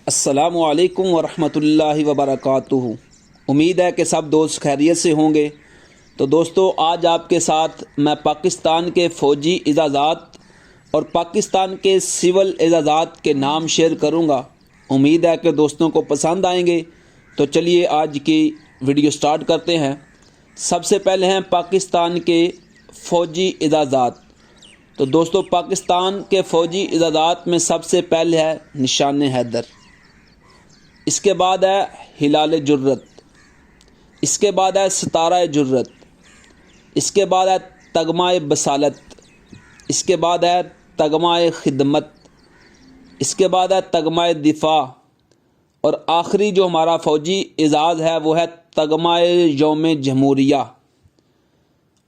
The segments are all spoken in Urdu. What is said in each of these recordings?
السلام علیکم ورحمۃ اللہ وبرکاتہ۔ امید ہے کہ سب دوست خیریت سے ہوں گے۔ تو دوستو، آج آپ کے ساتھ میں پاکستان کے فوجی اعزازات اور پاکستان کے سول اعزازات کے نام شیئر کروں گا۔ امید ہے کہ دوستوں کو پسند آئیں گے۔ تو چلیے آج کی ویڈیو سٹارٹ کرتے ہیں۔ سب سے پہلے ہیں پاکستان کے فوجی اعزازات۔ تو دوستو، پاکستان کے فوجی اعزازات میں سب سے پہلے ہے نشان حیدر، اس کے بعد ہے ہلال جرت، اس کے بعد ہے ستارہ جرت، اس کے بعد ہے تگمہ بصالت، اس کے بعد ہے تگمہ خدمت، اس کے بعد ہے تگمہ دفاع، اور آخری جو ہمارا فوجی اعزاز ہے وہ ہے تگمہ یوم جمہوریہ۔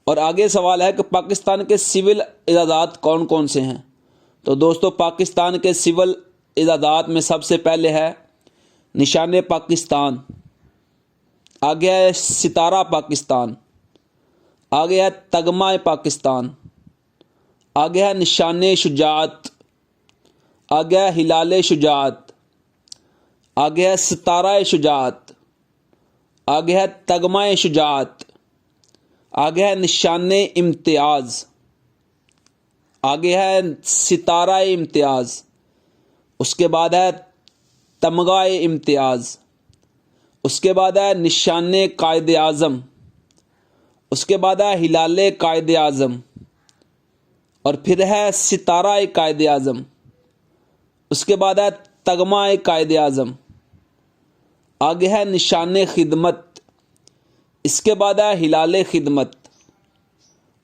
اور آگے سوال ہے کہ پاکستان کے سول اعزازات کون کون سے ہیں؟ تو دوستو، پاکستان کے سول اعزازات میں سب سے پہلے ہے نشان پاکستان، آگے ہے ستارہ پاکستان، آگے ہے تگمہ پاکستان، آگے ہے نشان شجاعت، آگے ہے ہلال شجاعت، آگے ہے ستارہ شجاعت، آگے ہے تگمہ شجاعت، آگے ہے نشان امتیاز، آگے ہے ستارہ امتیاز، اس کے بعد ہے تمغہ امتیاز، اس کے بعد ہے نشان قائد اعظم، اس کے بعد ہے ہلال قائد اعظم، اور پھر ہے ستارہ قائد اعظم، اس کے بعد ہے تگمہ قائد اعظم، آگے ہے نشان خدمت، اس کے بعد ہے ہلال خدمت،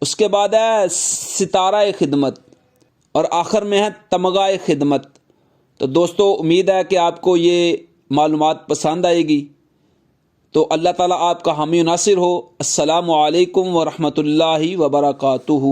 اس کے بعد ہے ستارہ خدمت، اور آخر میں ہے تمغہ خدمت۔ تو دوستو، امید ہے کہ آپ کو یہ معلومات پسند آئے گی۔ تو اللہ تعالیٰ آپ کا حامی و ناصر ہو۔ السلام علیکم ورحمۃ اللہ وبرکاتہ۔